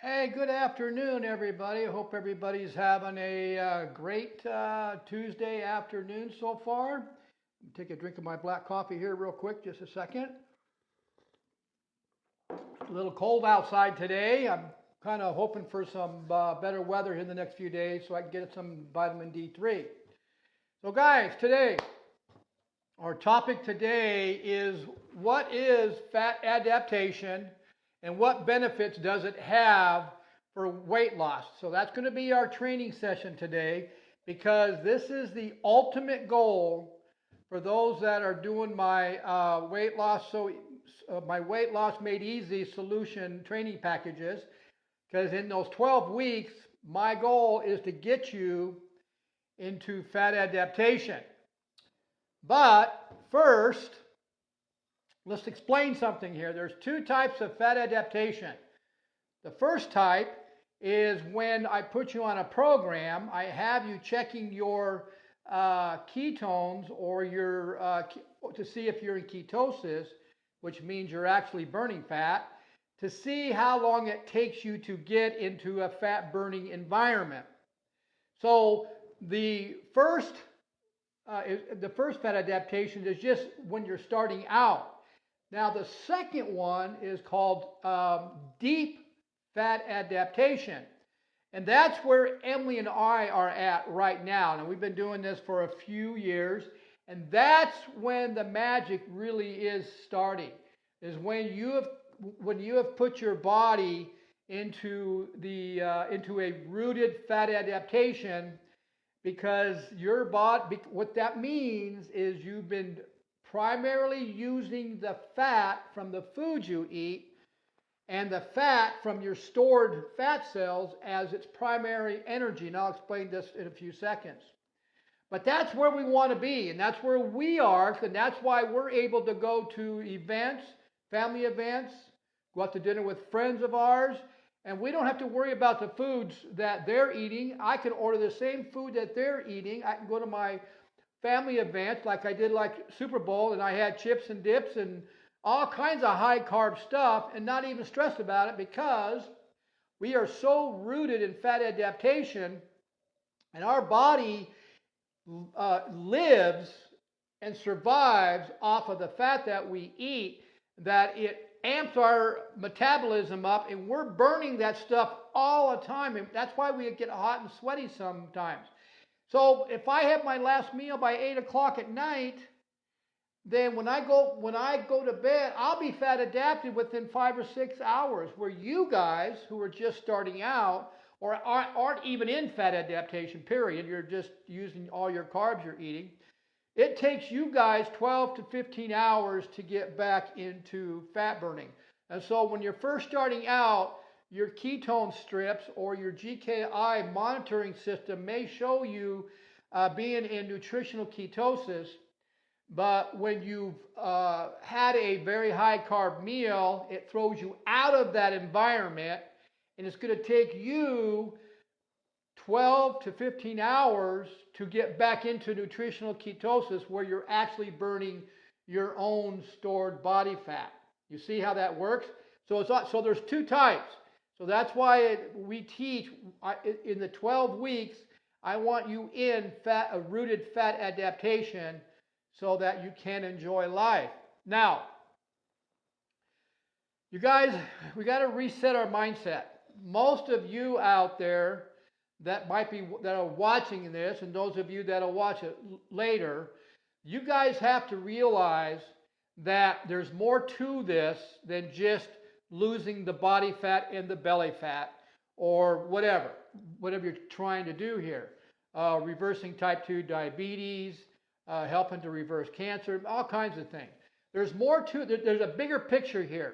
Hey, good afternoon, everybody. I hope everybody's having a great Tuesday afternoon so far. Take a drink of my black coffee here real quick, just a second. It's a little cold outside today. I'm kind of hoping for some better weather in the next few days so I can get some vitamin D3. So guys, our topic today is what is fat adaptation and what benefits does it have for weight loss? So that's going to be our training session today, because this is the ultimate goal for those that are doing my weight loss. My weight loss made easy solution training packages, because in those 12 weeks, my goal is to get you into fat adaptation. But first, let's explain something here. There's two types of fat adaptation. The first type is when I put you on a program, I have you checking your ketones or your to see if you're in ketosis, which means you're actually burning fat, to see how long it takes you to get into a fat burning environment. So the first fat adaptation is just when you're starting out. Now the second one is called deep fat adaptation. And that's where Emily and I are at right now. And we've been doing this for a few years. And that's when the magic really is starting, is when you have put your body into a rooted fat adaptation, because your body, what that means is you've been primarily using the fat from the food you eat and the fat from your stored fat cells as its primary energy. And I'll explain this in a few seconds. But that's where we want to be, and that's where we are, and that's why we're able to go to events, family events, go out to dinner with friends of ours, and we don't have to worry about the foods that they're eating. I can order the same food that they're eating. I can go to my family events like I did like Super Bowl, and I had chips and dips and all kinds of high carb stuff and not even stress about it, because we are so rooted in fat adaptation, and our body lives and survives off of the fat that we eat, that it amps our metabolism up, and we're burning that stuff all the time, and that's why we get hot and sweaty sometimes. So if I have my last meal by 8 o'clock at night, then when I go to bed, I'll be fat adapted within 5 or 6 hours. Where you guys who are just starting out or aren't even in fat adaptation, period, you're just using all your carbs you're eating, it takes you guys 12 to 15 hours to get back into fat burning. And so when you're first starting out, your ketone strips or your GKI monitoring system may show you being in nutritional ketosis. But when you've had a very high carb meal, it throws you out of that environment, and it's going to take you 12 to 15 hours to get back into nutritional ketosis, where you're actually burning your own stored body fat. You see how that works? So there's two types. So that's why we teach in the 12 weeks, I want you in a rooted fat adaptation so that you can enjoy life. Now, you guys, we got to reset our mindset. Most of you out there that are watching this, and those of you that'll watch it later, you guys have to realize that there's more to this than just losing the body fat and the belly fat, or whatever you're trying to do here. Reversing type 2 diabetes, helping to reverse cancer, all kinds of things. There's more to there's a bigger picture here.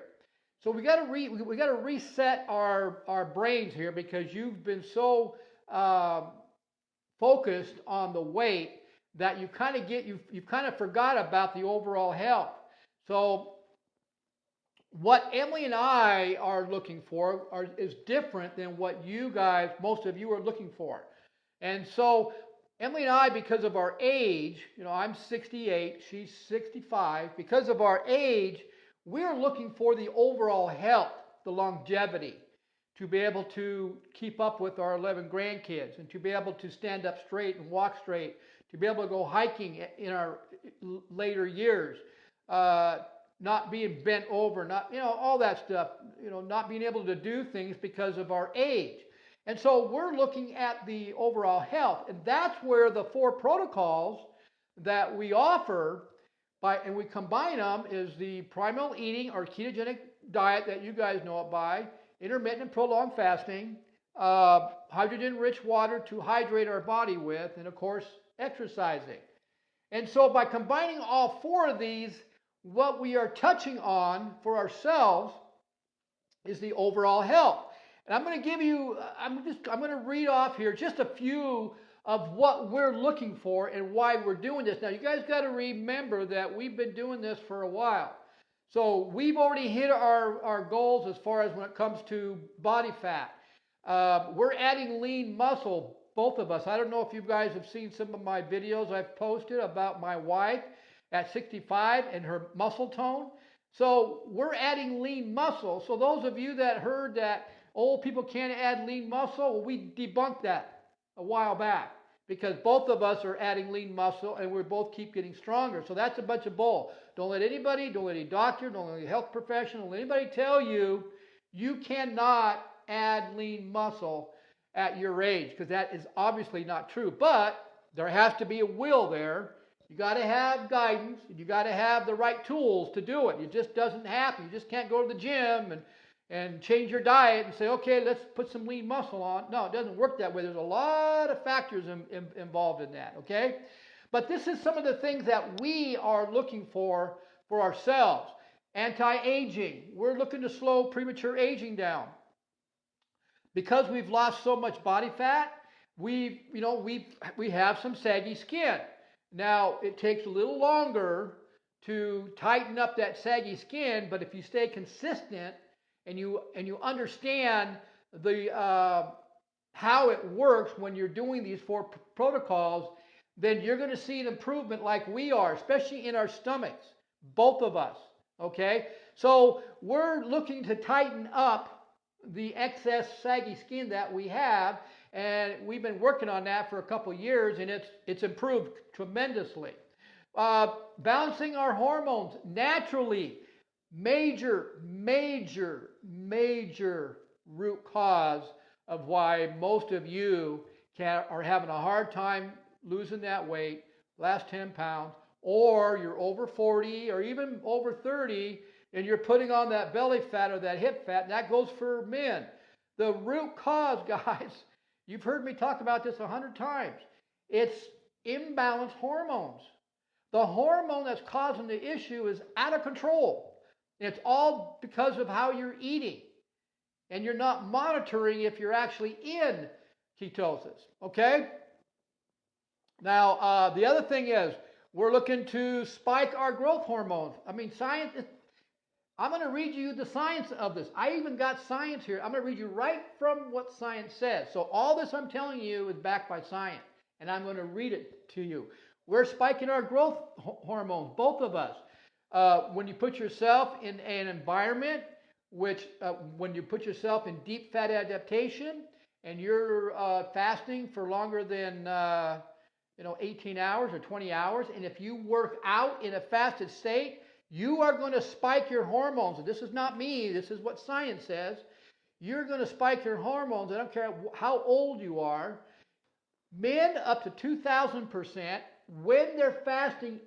So we got to reset our brains here, because you've been so focused on the weight that you've kind of forgot about the overall health. So what Emily and I are looking for is different than what you guys, most of you, are looking for. And so Emily and I, because of our age, I'm 68, she's 65, because of our age, we're looking for the overall health, the longevity, to be able to keep up with our 11 grandkids and to be able to stand up straight and walk straight, to be able to go hiking in our later years, not being bent over, not, all that stuff, not being able to do things because of our age. And so we're looking at the overall health, and that's where the 4 protocols that we offer and we combine them is the primal eating or ketogenic diet that you guys know it by, intermittent and prolonged fasting, hydrogen-rich water to hydrate our body with, and of course, exercising. And so by combining all 4 of these, what we are touching on for ourselves is the overall health. And I'm going to give you, I'm going to read off here just a few of what we're looking for and why we're doing this. Now, you guys got to remember that we've been doing this for a while. So we've already hit our goals as far as when it comes to body fat. We're adding lean muscle, both of us. I don't know if you guys have seen some of my videos I've posted about my wife at 65 and her muscle tone. So we're adding lean muscle. So those of you that heard that old people can't add lean muscle, well, we debunked that a while back because both of us are adding lean muscle and we both keep getting stronger. So that's a bunch of bull. Don't let anybody, don't let any doctor, don't let any health professional, don't let anybody tell you you cannot add lean muscle at your age, because that is obviously not true. But there has to be a will there. You got to have guidance. You got to have the right tools to do it. It just doesn't happen. You just can't go to the gym and change your diet and say, okay, let's put some lean muscle on. No, it doesn't work that way. There's a lot of factors involved in that, okay? But this is some of the things that we are looking for ourselves. Anti-aging. We're looking to slow premature aging down. Because we've lost so much body fat, we have some saggy skin. Now, it takes a little longer to tighten up that saggy skin, but if you stay consistent and you understand the how it works when you're doing these 4 protocols, then you're going to see an improvement like we are, especially in our stomachs, both of us, okay? So we're looking to tighten up the excess saggy skin that we have, and we've been working on that for a couple of years, and it's improved tremendously. Balancing our hormones naturally, major root cause of why most of you are having a hard time losing that weight, last 10 pounds, or you're over 40 or even over 30 and you're putting on that belly fat or that hip fat, and that goes for men. The root cause, guys, you've heard me talk about this 100 times. It's imbalanced hormones. The hormone that's causing the issue is out of control. It's all because of how you're eating. And you're not monitoring if you're actually in ketosis, okay? Now, the other thing is, we're looking to spike our growth hormones. I mean, science, I'm going to read you the science of this. I even got science here. I'm going to read you right from what science says. So all this I'm telling you is backed by science, and I'm going to read it to you. We're spiking our growth hormones, both of us. When you put yourself in an environment when you put yourself in deep fat adaptation and you're fasting for longer than 18 hours or 20 hours, and if you work out in a fasted state, you are going to spike your hormones. And this is not me, this is what science says. You're going to spike your hormones. I don't care how old you are. Men up to 2,000% when they're fasting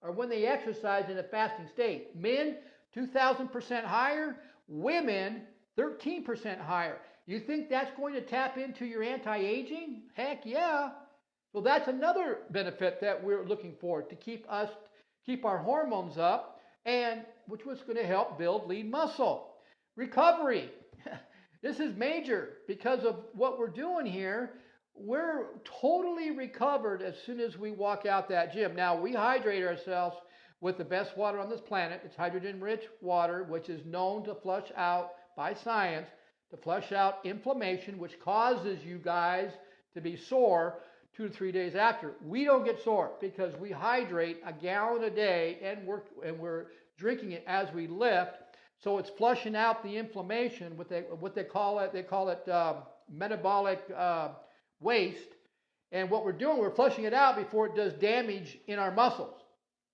or when they exercise in a fasting state. Men 2,000% higher, women 13% higher. You think that's going to tap into your anti-aging? Heck yeah. So that's another benefit that we're looking for, to keep our hormones up, and which was going to help build lean muscle. Recovery. This is major because of what we're doing here. We're totally recovered as soon as we walk out that gym. Now, we hydrate ourselves with the best water on this planet. It's hydrogen-rich water, which is known to flush out, by science, to flush out inflammation, which causes you guys to be sore 2 to 3 days after. We don't get sore because we hydrate a gallon a day, and we're drinking it as we lift. So it's flushing out the inflammation. What they call it metabolic waste. And what we're doing, we're flushing it out before it does damage in our muscles.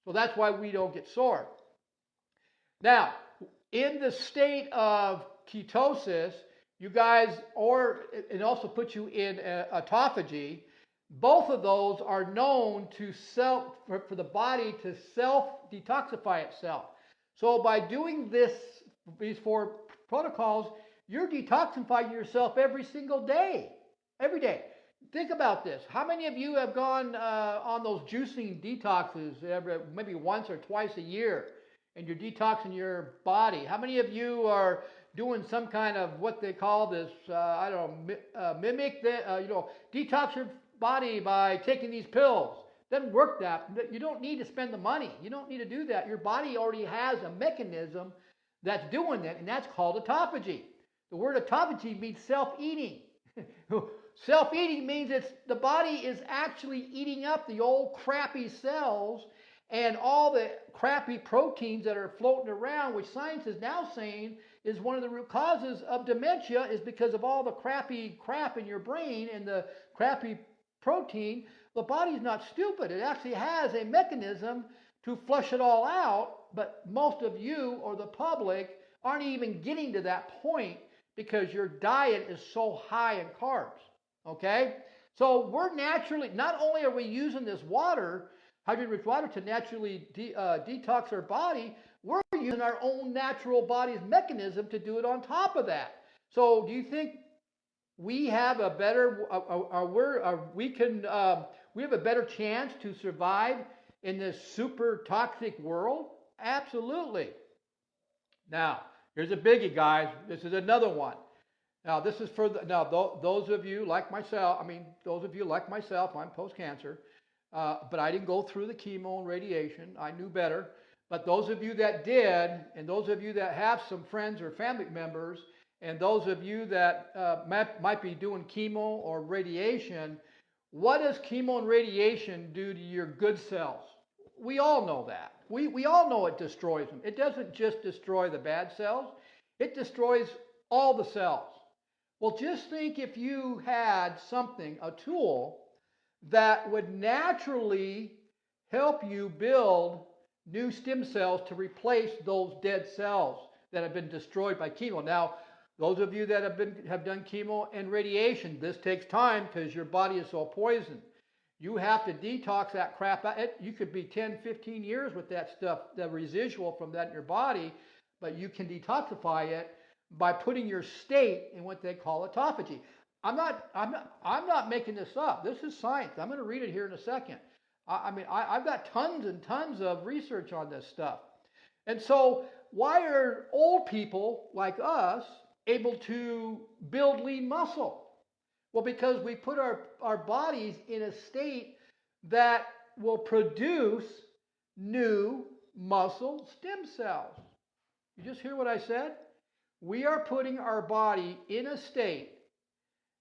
So that's why we don't get sore. Now, in the state of ketosis, you guys, or it also puts you in autophagy. Both of those are known to for the body to self-detoxify itself. So by doing these 4 protocols, you're detoxifying yourself every single day. Every day. Think about this. How many of you have gone on those juicing detoxes maybe once or twice a year, and you're detoxing your body? How many of you are doing some kind of what they call this, detox your body by taking these pills? Doesn't work that. You don't need to spend the money. You don't need to do that. Your body already has a mechanism that's doing that, and that's called autophagy. The word autophagy means self-eating. Self-eating means the body is actually eating up the old crappy cells and all the crappy proteins that are floating around, which science is now saying is one of the root causes of dementia, is because of all the crappy crap in your brain and the crappy protein. The body's not stupid. It actually has a mechanism to flush it all out, but most of you or the public aren't even getting to that point because your diet is so high in carbs. Okay? So we're naturally, not only are we using this water, hydrogen-rich water, to naturally detox our body, we're using our own natural body's mechanism to do it on top of that. So do you think we have a better, we have a better chance to survive in this super toxic world? Absolutely. Now, here's a biggie, guys. This is another one. Now, this is for those of you like myself. I'm post-cancer, but I didn't go through the chemo and radiation. I knew better. But those of you that did, and those of you that have some friends or family members, and those of you that might be doing chemo or radiation, what does chemo and radiation do to your good cells? We all know that. We all know it destroys them. It doesn't just destroy the bad cells. It destroys all the cells. Well, just think if you had something, a tool, that would naturally help you build new stem cells to replace those dead cells that have been destroyed by chemo. Now, those of you that have done chemo and radiation, this takes time because your body is so poisoned. You have to detox that crap out. You could be 10, 15 years with that stuff, the residual from that in your body, but you can detoxify it by putting your state in what they call autophagy. I'm not making this up. This is science. I'm going to read it here in a second. I've got tons and tons of research on this stuff. And so why are old people like us able to build lean muscle? Well, because we put our bodies in a state that will produce new muscle stem cells. You just hear what I said? We are putting our body in a state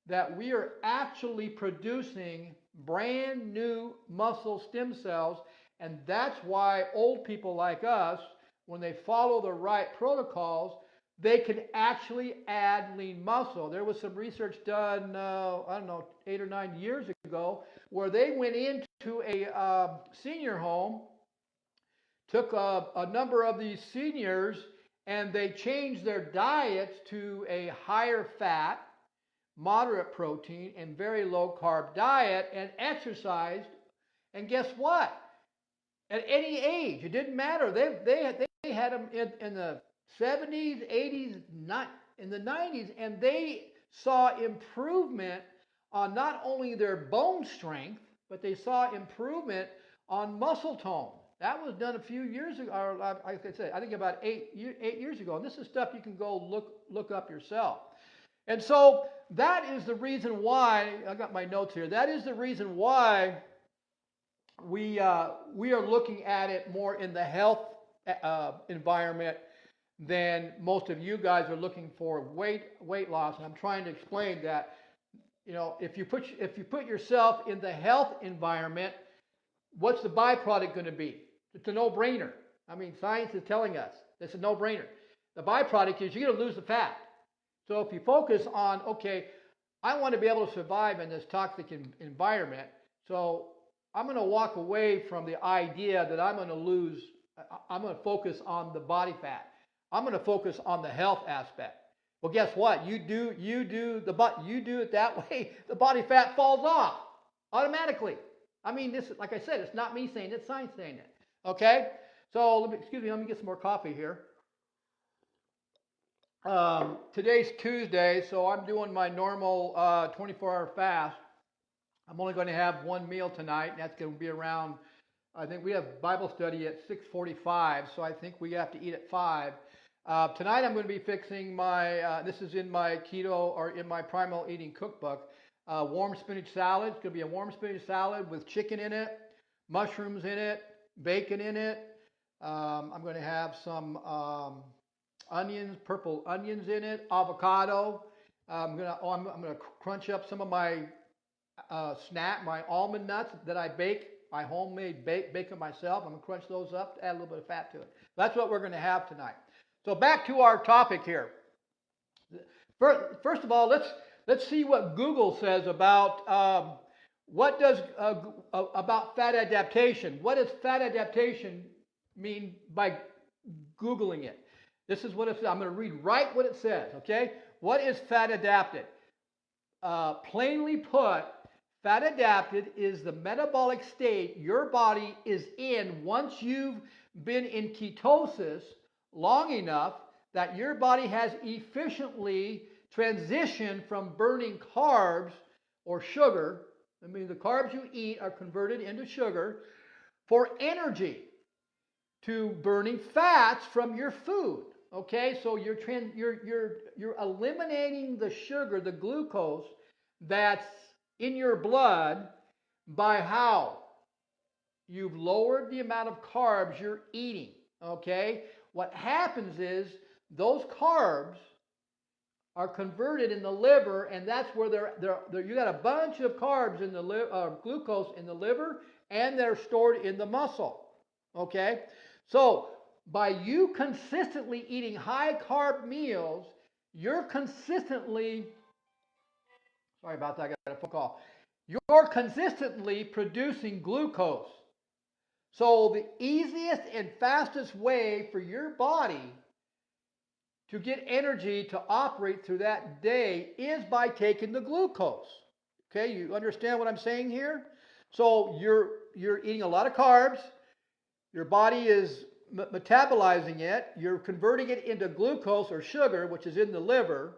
that we are actually producing brand new muscle stem cells, and that's why old people like us, when they follow the right protocols, they can actually add lean muscle. There was some research done, 8 or 9 years ago, where they went into a senior home, took a number of these seniors, and they changed their diets to a higher fat, moderate protein, and very low carb diet, and exercised. And guess what? At any age, it didn't matter. They had them in the 70s, 80s, in the 90s, and they saw improvement on not only their bone strength, but they saw improvement on muscle tone. That was done a few years ago, or like I said, I think about 8 years ago. And this is stuff you can go look up yourself. And so that is the reason why, I got my notes here, that is the reason why we are looking at it more in the health environment than most of you guys are looking for weight loss. And I'm trying to explain that, if you put yourself in the health environment, what's the byproduct going to be? It's a no-brainer. I mean, science is telling us it's a no-brainer. the byproduct is you're going to lose the fat. So if you focus on, okay, I want to be able to survive in this toxic environment, so I'm going to walk away from the idea that I'm going to focus on the body fat. I'm going to focus on the health aspect. Well, guess what? You do it that way, the body fat falls off automatically. I mean, this, like I said, it's not me saying it, it's science saying it. Okay? So, let me get some more coffee here. Today's Tuesday, so I'm doing my normal 24-hour fast. I'm only going to have one meal tonight, and that's going to be around, I think we have Bible study at 6:45, so I think we have to eat at 5. Tonight I'm going to be fixing my, this is in my keto or in my primal eating cookbook, warm spinach salad. It's going to be a warm spinach salad with chicken in it, mushrooms in it, bacon in it. I'm going to have some onions, purple onions in it, avocado. I'm going to crunch up some of my my almond nuts that I bake. I homemade bake them myself. I'm going to crunch those up, add a little bit of fat to it. That's what we're going to have tonight. So back to our topic here. First of all, let's see what Google says about about fat adaptation. What does fat adaptation mean by Googling it? This is what it says. I'm going to read right what it says. Okay, what is fat adapted? Plainly put, fat adapted is the metabolic state your body is in once you've been in ketosis long enough that your body has efficiently transitioned from burning carbs or sugar. I mean, the carbs you eat are converted into sugar for energy to burning fats from your food. Okay, so you're eliminating the sugar, the glucose that's in your blood by how? You've lowered the amount of carbs you're eating. Okay, what happens is those carbs are converted in the liver, and that's where you got a bunch of carbs in the glucose in the liver, and they're stored in the muscle. Okay, so by you consistently eating high carb meals, you're consistently, sorry about that, I got a phone call. You're consistently producing glucose. So the easiest and fastest way for your body to get energy to operate through that day is by taking the glucose. Okay, you understand what I'm saying here? So you're eating a lot of carbs. Your body is metabolizing it. You're converting it into glucose or sugar, which is in the liver.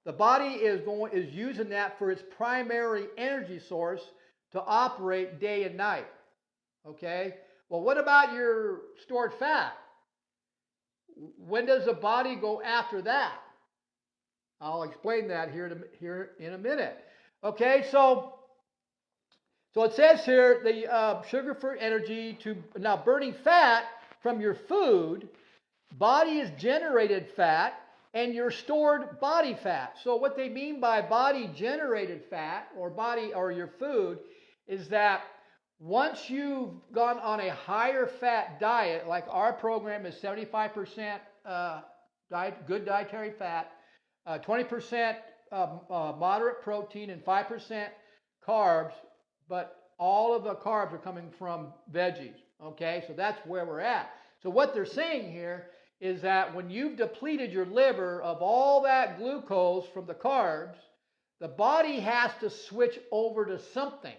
The body is using that for its primary energy source to operate day and night. Okay? Well, what about your stored fat? When does the body go after that? I'll explain that here in a minute. Okay, so it says here the sugar for energy to now burning fat from your food. Body is generated fat and your stored body fat. So what they mean by body generated fat or your food is that once you've gone on a higher fat diet, like our program is 75% good dietary fat, 20% moderate protein, and 5% carbs, but all of the carbs are coming from veggies. Okay, so that's where we're at. So what they're saying here is that when you've depleted your liver of all that glucose from the carbs, the body has to switch over to something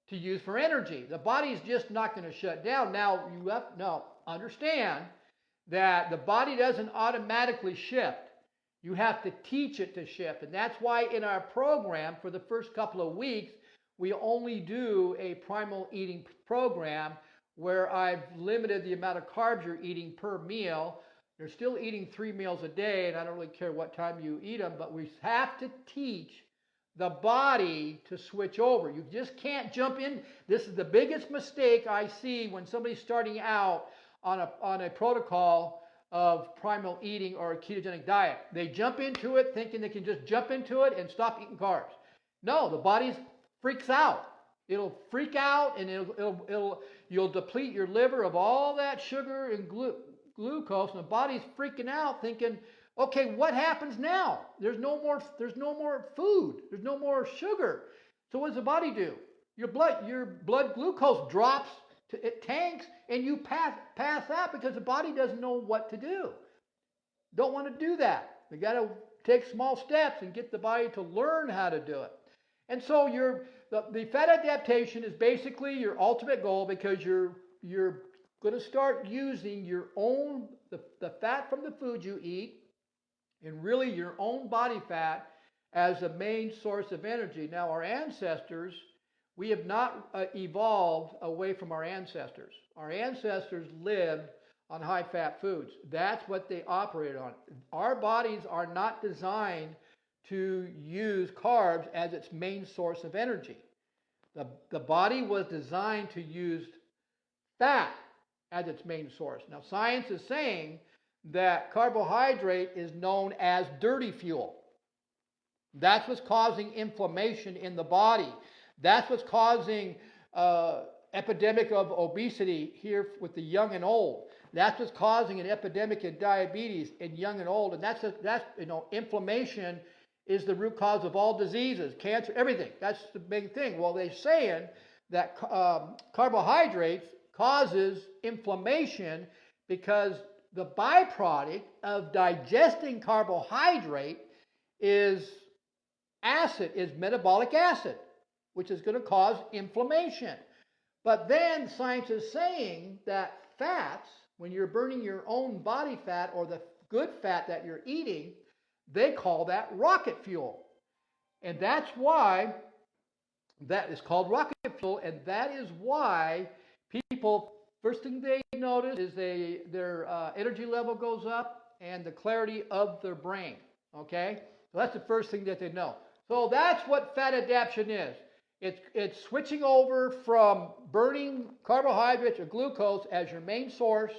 to use for energy. The body's just not going to shut down. Now, you have to understand that the body doesn't automatically shift. You have to teach it to shift. And that's why in our program, for the first couple of weeks, we only do a primal eating program where I've limited the amount of carbs you're eating per meal. You're still eating 3 meals a day, and I don't really care what time you eat them, but we have to teach the body to switch over. You just can't jump in. This is the biggest mistake I see when somebody's starting out on a protocol of primal eating or a ketogenic diet. They jump into it thinking they can just jump into it and stop eating carbs. No, the body freaks out. It'll freak out, and you'll deplete your liver of all that sugar and glucose, and the body's freaking out thinking, okay, what happens now? There's no more food. There's no more sugar. So what does the body do? Your blood glucose drops, it tanks, and you pass out because the body doesn't know what to do. Don't want to do that. We got to take small steps and get the body to learn how to do it. And so the fat adaptation is basically your ultimate goal, because you're going to start using your own the fat from the food you eat, and really your own body fat as the main source of energy. Now, our ancestors, we have not evolved away from our ancestors. Our ancestors lived on high-fat foods. That's what they operated on. Our bodies are not designed to use carbs as its main source of energy. The body was designed to use fat as its main source. Now, science is saying that carbohydrate is known as dirty fuel. That's what's causing inflammation in the body. That's what's causing epidemic of obesity here with the young and old. That's what's causing an epidemic of diabetes in young and old. And that's inflammation is the root cause of all diseases, cancer, everything. That's the big thing. Well, they're saying that carbohydrates causes inflammation because the byproduct of digesting carbohydrate is metabolic acid, which is going to cause inflammation. But then science is saying that fats, when you're burning your own body fat or the good fat that you're eating, they call that rocket fuel. And that's why that is called rocket fuel, and that is why people, first thing they notice is their energy level goes up and the clarity of their brain. Okay? So that's the first thing that they know. So that's what fat adaptation is. It's switching over from burning carbohydrates or glucose as your main source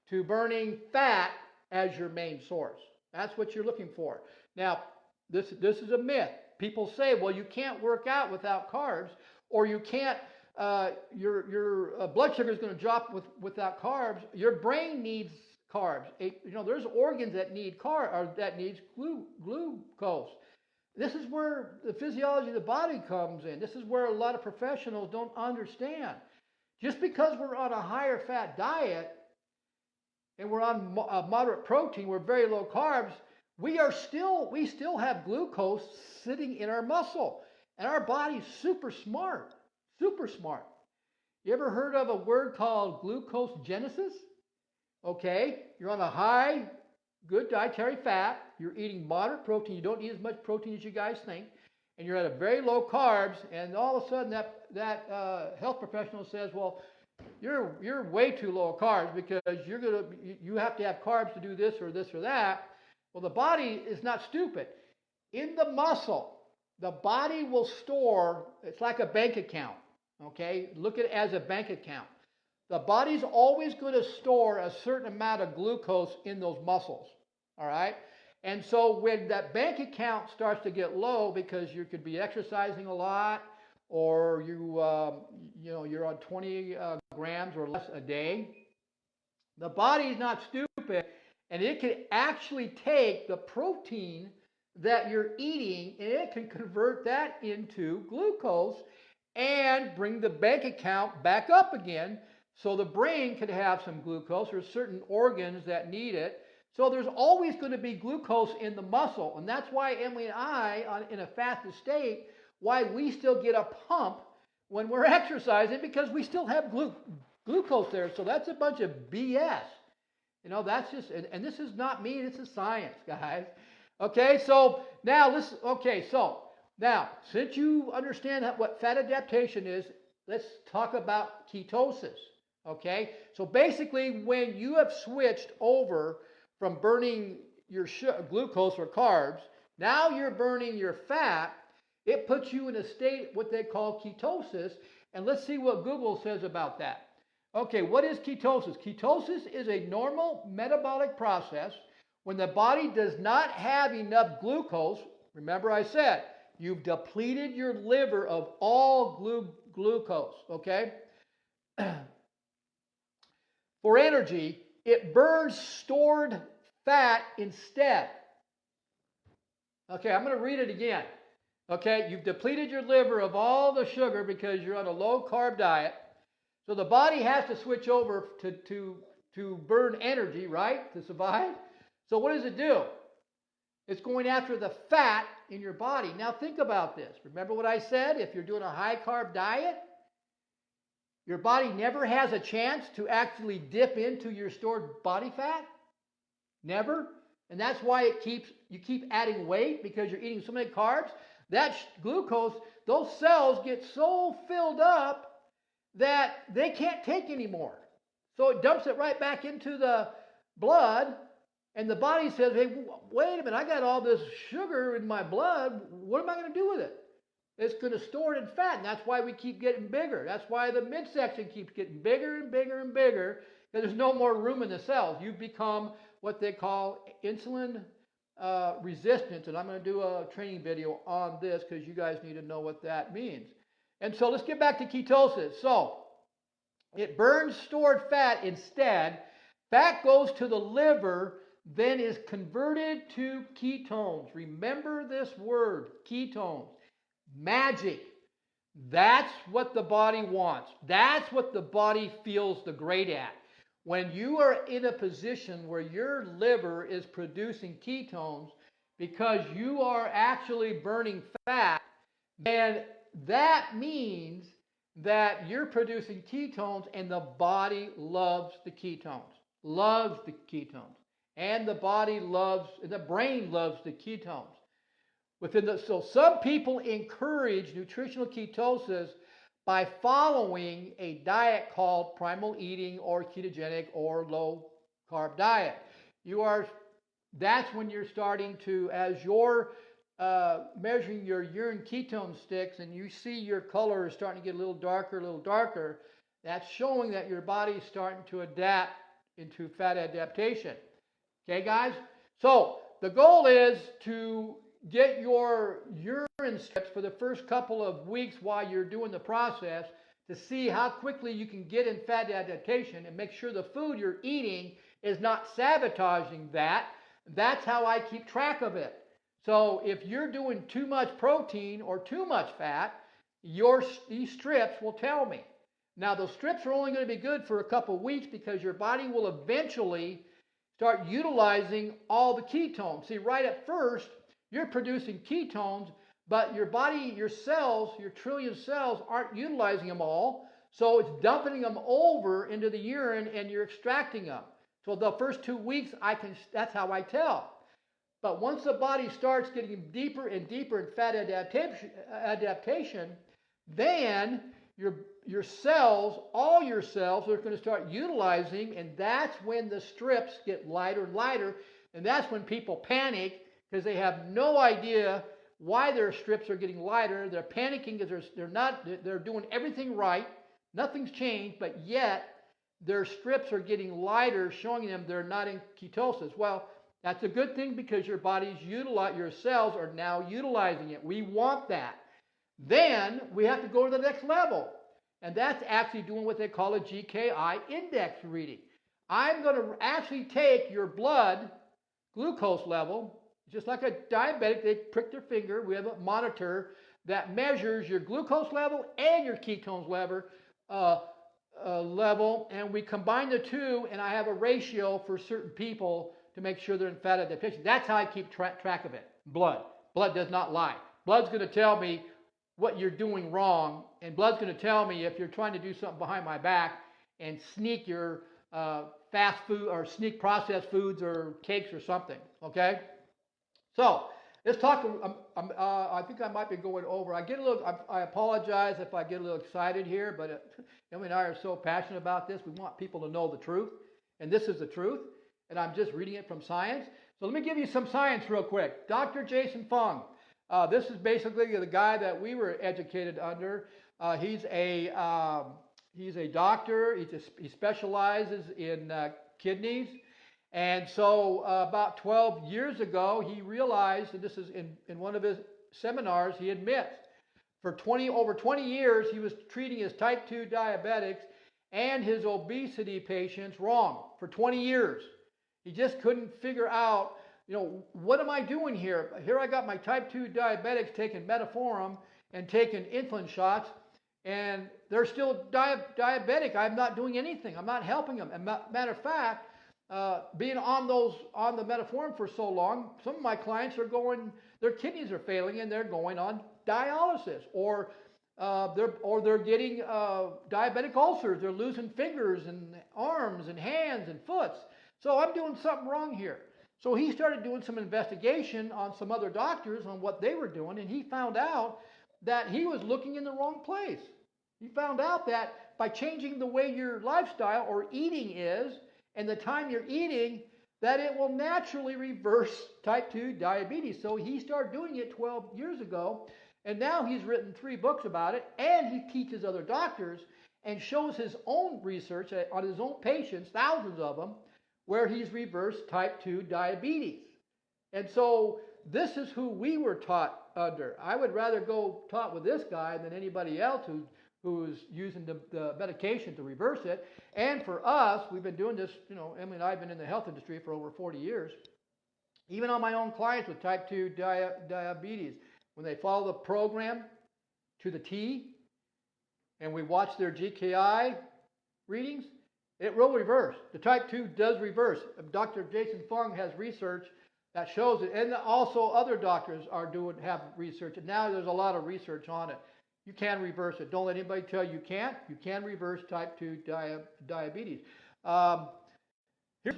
to burning fat as your main source. That's what you're looking for. Now, this is a myth. People say, well, you can't work out without carbs, or you can't, your blood sugar is going to drop without carbs. Your brain needs carbs. There's organs that need that needs glucose. This is where the physiology of the body comes in. This is where a lot of professionals don't understand. Just because we're on a higher fat diet and we're on moderate protein, we're very low carbs, we still have glucose sitting in our muscle. And our body's super smart, super smart. You ever heard of a word called glucogenesis? Okay, you're on a high, good dietary fat, you're eating moderate protein, you don't need as much protein as you guys think, and you're at a very low carbs, and all of a sudden that health professional says, well, you're way too low carbs because you have to have carbs to do this or that. Well, the body is not stupid. In the muscle, the body will store, it's like a bank account, okay? Look at it as a bank account. The body's always going to store a certain amount of glucose in those muscles, all right? And so when that bank account starts to get low because you could be exercising a lot, or you're on 20 grams or less a day, the body's not stupid, and it can actually take the protein that you're eating and it can convert that into glucose and bring the bank account back up again. So the brain could have some glucose. There's certain organs that need it. So there's always going to be glucose in the muscle. And that's why Emily and I, in a fasted state, why we still get a pump when we're exercising, because we still have glucose there. So that's a bunch of BS. That's just, and this is not me, this is science, guys. Okay, so now since you understand what fat adaptation is, let's talk about ketosis. Okay, so basically when you have switched over from burning your glucose or carbs, now you're burning your fat, it puts you in a state what they call ketosis, and let's see what Google says about that. Okay, what is ketosis? Ketosis is a normal metabolic process when the body does not have enough glucose. Remember I said, you've depleted your liver of all glucose, okay? For energy, it burns stored fat instead. Okay, I'm going to read it again. Okay, you've depleted your liver of all the sugar because you're on a low-carb diet. So the body has to switch over to burn energy, right, to survive. So what does it do? It's going after the fat in your body. Now think about this. Remember what I said? If you're doing a high-carb diet, your body never has a chance to actually dip into your stored body fat. Never. And that's why you keep adding weight, because you're eating so many carbs. That glucose, those cells get so filled up that they can't take anymore. So it dumps it right back into the blood, and the body says, hey, wait a minute, I got all this sugar in my blood. What am I going to do with it? It's going to store it in fat, and that's why we keep getting bigger. That's why the midsection keeps getting bigger and bigger and bigger, because there's no more room in the cells. You've become what they call insulin resistance, and I'm going to do a training video on this because you guys need to know what that means. And so let's get back to ketosis. So it burns stored fat instead. Fat goes to the liver, then is converted to ketones. Remember this word, ketones. Magic. That's what the body wants. That's what the body feels the great at. When you are in a position where your liver is producing ketones because you are actually burning fat, then that means that you're producing ketones, and the body loves the ketones. Loves the ketones. And the brain loves the ketones. So some people encourage nutritional ketosis by following a diet called primal eating or ketogenic or low carb diet. That's when you're starting to, as you're measuring your urine ketone sticks and you see your color is starting to get a little darker, that's showing that your body is starting to adapt into fat adaptation. Okay, guys? So the goal is to get your urine strips for the first couple of weeks while you're doing the process to see how quickly you can get in fat adaptation and make sure the food you're eating is not sabotaging that. That's how I keep track of it. So if you're doing too much protein or too much fat, these strips will tell me. Now, those strips are only going to be good for a couple of weeks because your body will eventually start utilizing all the ketones. See, right at first, you're producing ketones, but your body, your cells, your trillion cells aren't utilizing them all. So it's dumping them over into the urine and you're extracting them. So the first 2 weeks, that's how I tell. But once the body starts getting deeper and deeper in fat adaptation, then your cells, all your cells, are going to start utilizing, and that's when the strips get lighter and lighter, and that's when people panic because they have no idea why their strips are getting lighter. They're panicking because they're doing everything right, nothing's changed, but yet their strips are getting lighter, showing them they're not in ketosis. Well, that's a good thing because your cells are now utilizing it. We want that. Then we have to go to the next level, and that's actually doing what they call a GKI index reading. I'm going to actually take your blood glucose level, just like a diabetic. They prick their finger. We have a monitor that measures your glucose level and your ketones level, and we combine the two, and I have a ratio for certain people to make sure they're in fat adaptation. That's how I keep track of it. Blood does not lie. Blood's going to tell me what you're doing wrong, and blood's going to tell me if you're trying to do something behind my back and sneak your fast food or sneak processed foods or cakes or something. Okay, so let's talk. I think I might be going over. I apologize if I get a little excited here, but Emily and I are so passionate about this. We want people to know the truth, and this is the truth. And I'm just reading it from science. So let me give you some science real quick. Dr. Jason Fung. This is basically the guy that we were educated under. He's a doctor. He specializes in kidneys. And so about 12 years ago, he realized, and this is in one of his seminars, he admits, for over 20 years, he was treating his type 2 diabetics, and his obesity patients wrong for 20 years. He just couldn't figure out, what am I doing here? Here I got my type 2 diabetics taking metformin and taking insulin shots, and they're still diabetic. I'm not doing anything. I'm not helping them. And matter of fact, being on the metformin for so long, some of my clients are their kidneys are failing and they're going on dialysis, or they're getting diabetic ulcers. They're losing fingers and arms and hands and foot. So I'm doing something wrong here. So he started doing some investigation on some other doctors on what they were doing, and he found out that he was looking in the wrong place. He found out that by changing the way your lifestyle or eating is and the time you're eating, that it will naturally reverse type 2 diabetes. So he started doing it 12 years ago, and now he's written 3 books about it, and he teaches other doctors and shows his own research on his own patients, thousands of them, where he's reversed type 2 diabetes. And so this is who we were taught under. I would rather go taught with this guy than anybody else who's using the medication to reverse it. And for us, we've been doing this, Emily and I have been in the health industry for over 40 years. Even on my own clients with type 2 diabetes, when they follow the program to the T, and we watch their GKI readings, it will reverse. The type 2 does reverse. Dr. Jason Fung has research that shows it, and also other doctors have research, and now there's a lot of research on it. You can reverse it. Don't let anybody tell you can't. You can reverse type 2 diabetes.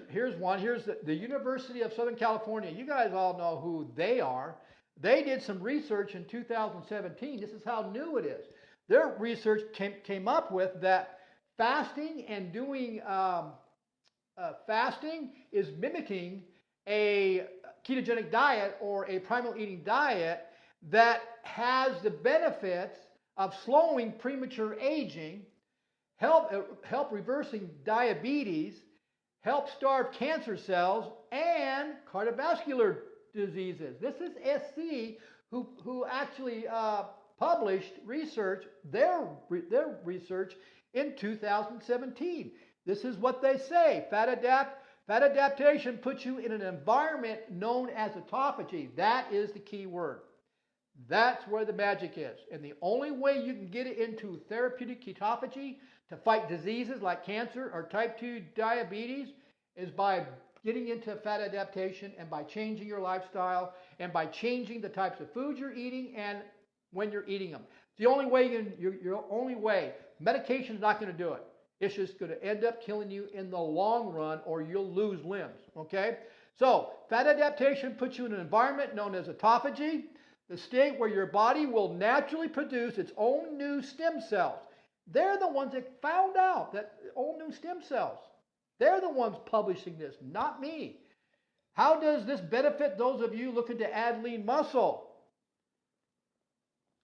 Here's one. Here's the University of Southern California. You guys all know who they are. They did some research in 2017. This is how new it is. Their research came up with that fasting and doing fasting is mimicking a ketogenic diet or a primal eating diet that has the benefits of slowing premature aging, help reversing diabetes, help starve cancer cells, and cardiovascular diseases. This is SC who actually published research, their research in 2017. This is what they say. Fat adaptation puts you in an environment known as autophagy. That is the key word. That's where the magic is. And the only way you can get it into therapeutic ketophagy to fight diseases like cancer or type 2 diabetes is by getting into fat adaptation and by changing your lifestyle and by changing the types of foods you're eating and when you're eating them. It's the only way your only way. Medication is not going to do it. It's just going to end up killing you in the long run, or you'll lose limbs. Okay? So fat adaptation puts you in an environment known as autophagy, the state where your body will naturally produce its own new stem cells. They're the ones that found out that own new stem cells. They're the ones publishing this, not me. How does this benefit those of you looking to add lean muscle?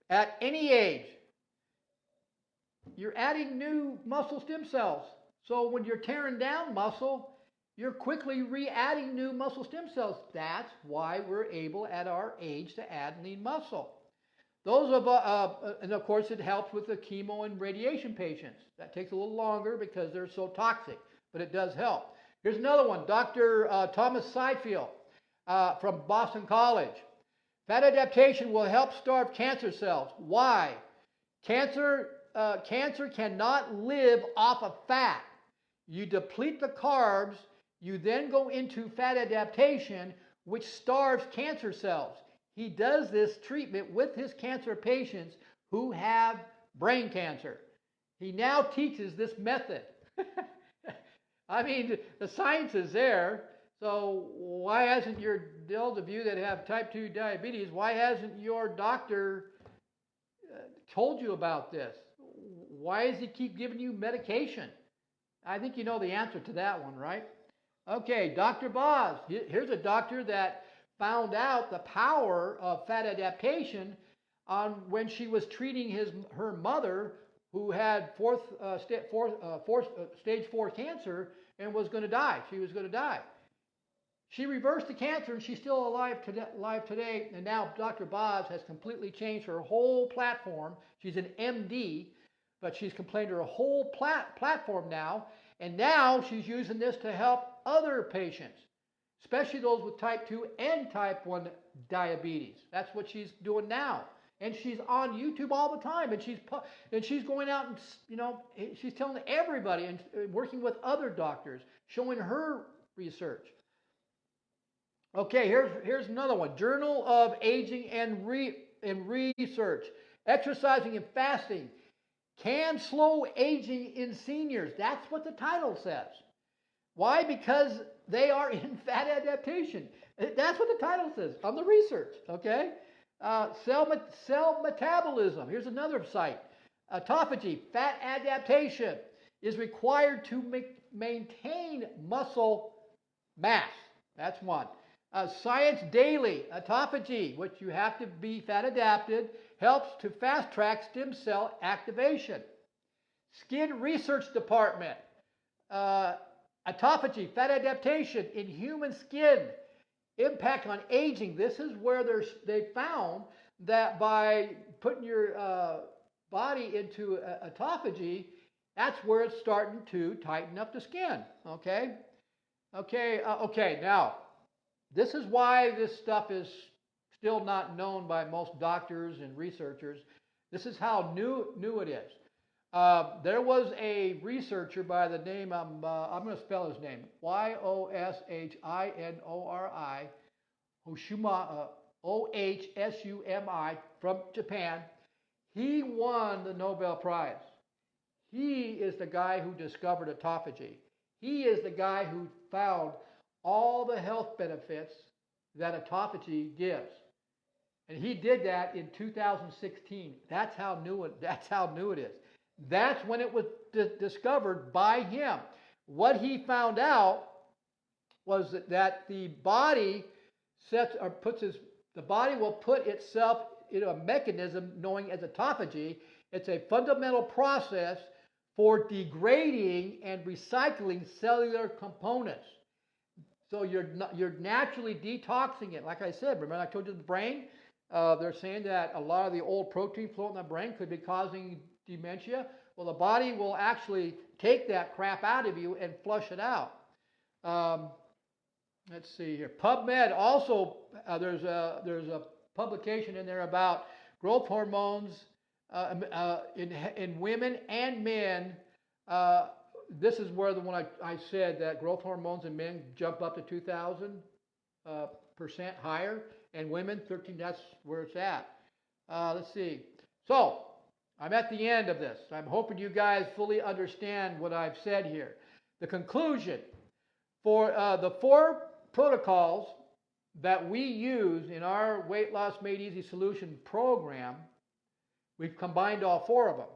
At any age, you're adding new muscle stem cells. So when you're tearing down muscle, you're quickly re-adding new muscle stem cells. That's why we're able at our age to add lean muscle. And of course it helps with the chemo and radiation patients. That takes a little longer because they're so toxic, but it does help. Here's another one, Dr. Thomas Seifield from Boston College. Fat adaptation will help starve cancer cells. Why? Cancer cannot live off of fat. You deplete the carbs, you then go into fat adaptation, which starves cancer cells. He does this treatment with his cancer patients who have brain cancer. He now teaches this method. I mean, the science is there. So why hasn't those of you that have type 2 diabetes, why hasn't your doctor told you about this? Why does he keep giving you medication? I think you know the answer to that one, right? Okay, Dr. Boz. Here's a doctor that found out the power of fat adaptation on when she was treating her mother who had stage 4 cancer and was going to die. She was going to die. She reversed the cancer and she's still alive today. And now Dr. Boz has completely changed her whole platform. She's an MD but she's complained her whole platform now, and now she's using this to help other patients, especially those with type 2 and type 1 diabetes. That's what she's doing now. And she's on YouTube all the time, and she's going out and, you know, she's telling everybody and working with other doctors, showing her research. Okay, here's another one. Journal of Aging and Research. Exercising and fasting can slow aging in seniors. That's what the title says. Why? Because they are in fat adaptation. That's what the title says on the research, okay? Cell metabolism. Here's another site. Autophagy, fat adaptation, is required to maintain muscle mass. That's one. Science Daily, autophagy, which you have to be fat adapted, helps to fast track stem cell activation. Skin Research Department, autophagy, fat adaptation in human skin, impact on aging. This is where they found that by putting your body into autophagy, that's where it's starting to tighten up the skin. Okay? Okay, now, this is why this stuff is still not known by most doctors and researchers. This is how new it is. There was a researcher by the name, I'm going to spell his name, Yoshhinori, Ohsumi, from Japan. He won the Nobel Prize. He is the guy who discovered autophagy. He is the guy who found all the health benefits that autophagy gives. And he did that in 2016. That's how new it is. That's when it was discovered by him. What he found out was that the body the body will put itself in a mechanism known as autophagy. It's a fundamental process for degrading and recycling cellular components. So you're naturally detoxing it. Like I said, remember I told you the brain? They're saying that a lot of the old protein floating in the brain could be causing dementia. Well, the body will actually take that crap out of you and flush it out. Let's see here. PubMed also, there's a publication in there about growth hormones in women and men. This is where the one I said that growth hormones in men jump up to 2,000% higher, and women 13. That's where it's at. Let's see. So I'm at the end of this. I'm hoping you guys fully understand what I've said here. The conclusion for the 4 protocols that we use in our Weight Loss Made Easy Solution program, we've combined all 4 of them.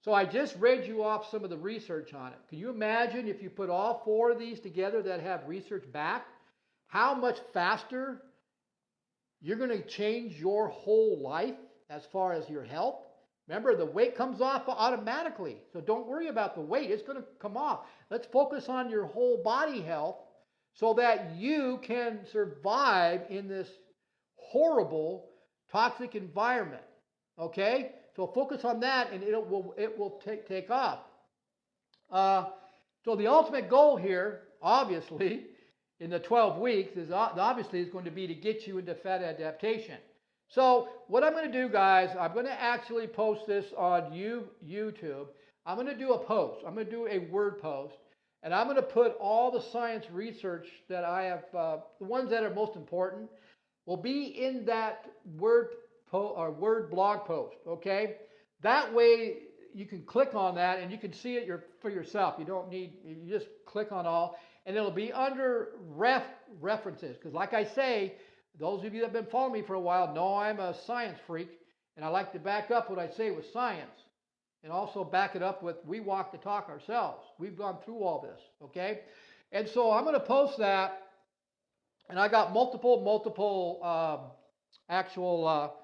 So I just read you off some of the research on it. Can you imagine if you put all 4 of these together that have research back, how much faster you're going to change your whole life as far as your health? Remember, the weight comes off automatically, so don't worry about the weight. It's going to come off. Let's focus on your whole body health so that you can survive in this horrible, toxic environment. Okay? So focus on that, and it will take off. So the ultimate goal here, obviously, in the 12 weeks, is going to be to get you into fat adaptation. So what I'm going to do, guys, I'm going to actually post this on YouTube. I'm going to do a post. I'm going to do a word post, and I'm going to put all the science research that I have, the ones that are most important, will be in that word blog post, okay? That way you can click on that and you can see it for yourself. You just click on all, and it'll be under references. Because like I say, those of you that have been following me for a while know I'm a science freak, and I like to back up what I say with science, and also back it up with we walk the talk ourselves. We've gone through all this, okay? And so I'm going to post that, and I got multiple actual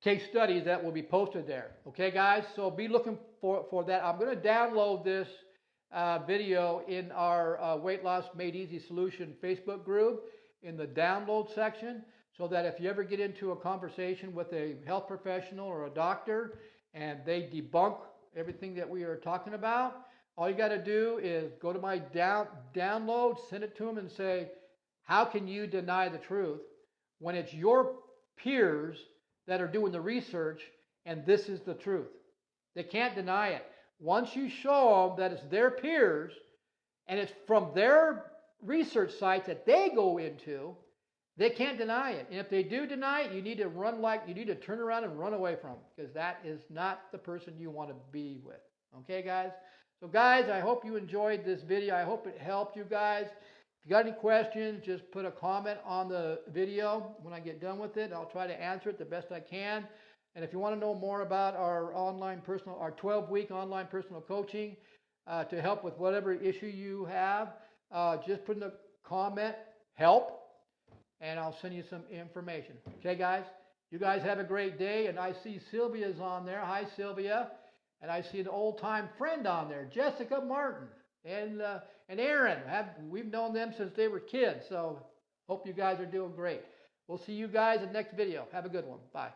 case studies that will be posted there. Okay, guys? So be looking for that. I'm going to download this video in our Weight Loss Made Easy Solution Facebook group in the download section, so that if you ever get into a conversation with a health professional or a doctor and they debunk everything that we are talking about, all you got to do is go to my download, send it to them and say, how can you deny the truth when it's your peers that are doing the research and this is the truth? They can't deny it. Once you show them that it's their peers and it's from their research sites that they go into, they can't deny it. And if they do deny it, you need to turn around and run away from them, because that is not the person you want to be with. Okay, guys? So guys, I hope you enjoyed this video. I hope it helped you guys. If you got any questions, just put a comment on the video. When I get done with it, I'll try to answer it the best I can. And if you want to know more about our 12-week online personal coaching to help with whatever issue you have, just put in the comment, help, and I'll send you some information. Okay, guys? You guys have a great day. And I see Sylvia's on there. Hi, Sylvia. And I see an old-time friend on there, Jessica Martin, and Aaron. We've known them since they were kids, so hope you guys are doing great. We'll see you guys in the next video. Have a good one. Bye.